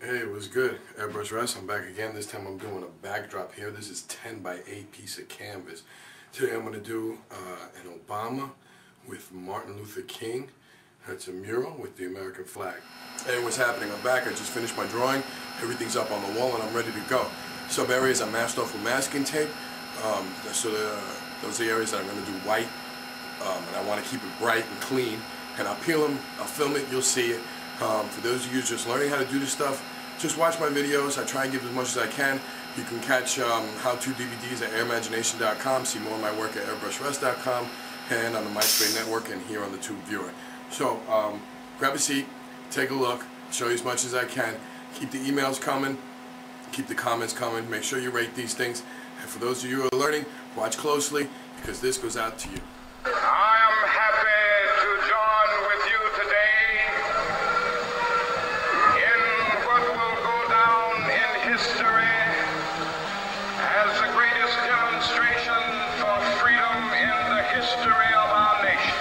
Hey, it was good. Airbrush Rest, I'm back again. This time I'm doing a backdrop here. This is 10 by 8 piece of canvas. Today I'm going to do an Obama with Martin Luther King. It's a mural with the American flag. Hey, what's happening? I'm back. I just finished my drawing. Everything's up on the wall and I'm ready to go. Some areas I masked off with masking tape. Those are the areas that I'm going to do white. And I want to keep it bright and clean. And I'll peel them, I'll film it, you'll see it. For those of you just learning how to do this stuff, just watch my videos. I try and give as much as I can. You can catch how-to DVDs at airimagination.com, see more of my work at airbrushRest.com, and on the MySpace network and here on the Tube Viewer. So grab a seat, take a look, show you as much as I can. Keep the emails coming, keep the comments coming, make sure you rate these things. And for those of you who are learning, watch closely because this goes out to you. I am happy to join with you today in what will go down in history as the greatest demonstration for freedom in the history of our nation.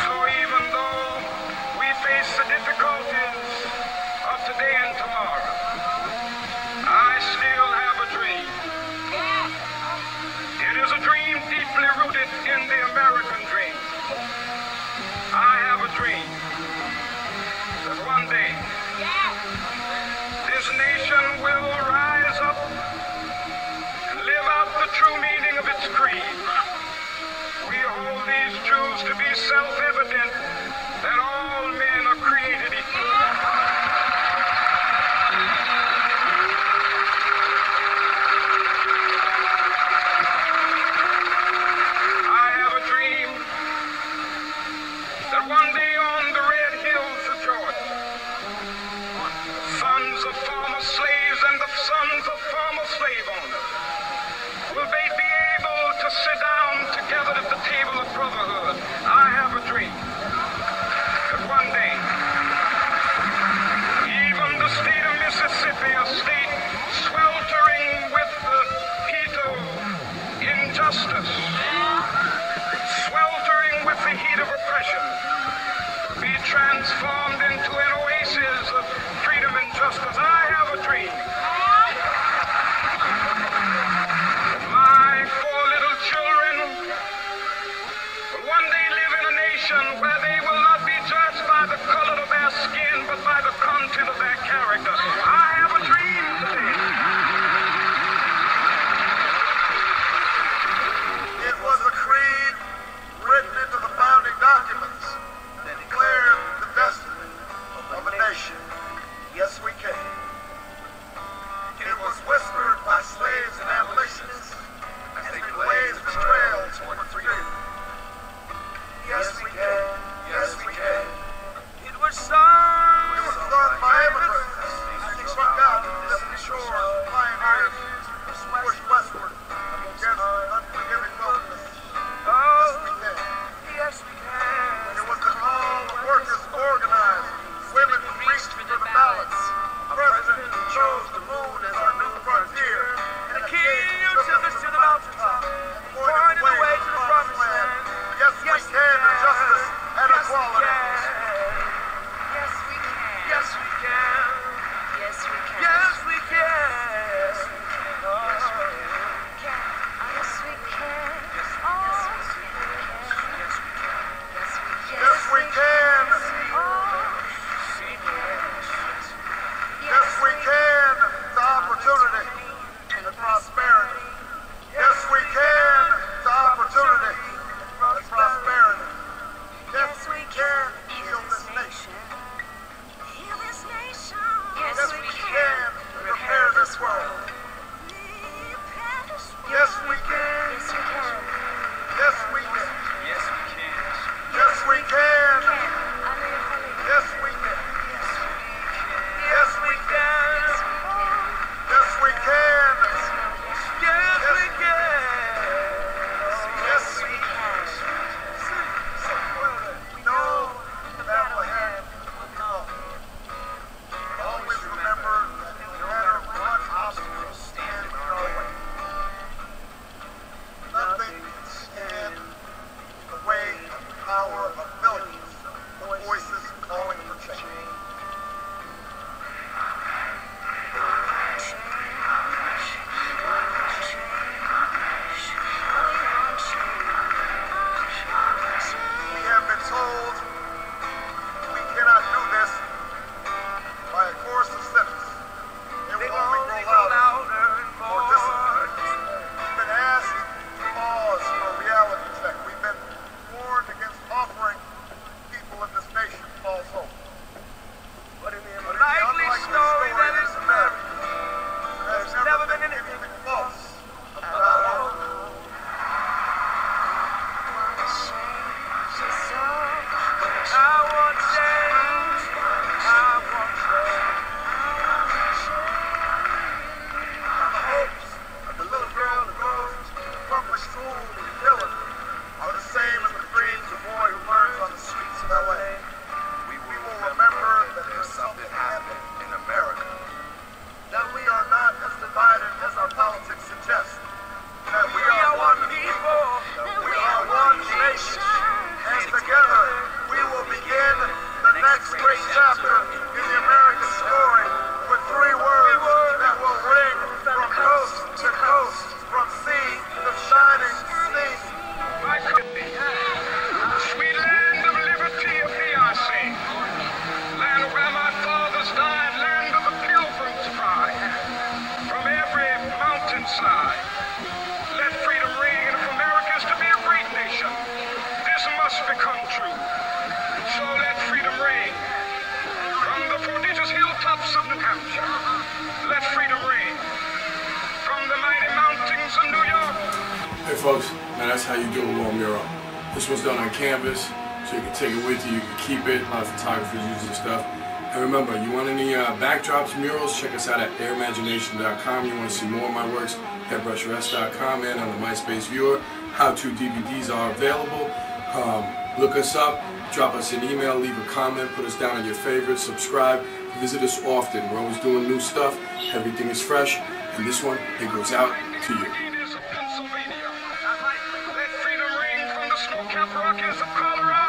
So even though we face the difficulties of today and tomorrow, I still have a dream. It is a dream deeply rooted in the American dream. I have a dream that one day this nation will rise up and live out the true meaning of its creed. We hold these truths to be self-evident, that all men are created equal. One day on the red hills of Georgia, sons of former slaves and the sons of former slave owners will they be able to sit down together at the table of brotherhood. I have a dream that one day even the state of Mississippi, a state sweltering with the heat of injustice, sweltering with the heat of oppression, be transformed into an oasis of freedom and justice. I have a dream stage. Let freedom ring from the mighty mountains of New York. Hey folks, now that's how you do a wall mural. This one's done on canvas, so you can take it with you, you can keep it. A lot of photographers use this stuff. And remember, you want any backdrops, murals, check us out at airimagination.com. You want to see more of my works, airbrushres.com, and on the MySpace viewer. How-to DVDs are available. Look us up, drop us an email, leave a comment, put us down on your favorites, subscribe, visit us often. We're always doing new stuff, everything is fresh, and this one, it goes out to you. Let freedom ring from the snow-capped Rockies of Colorado.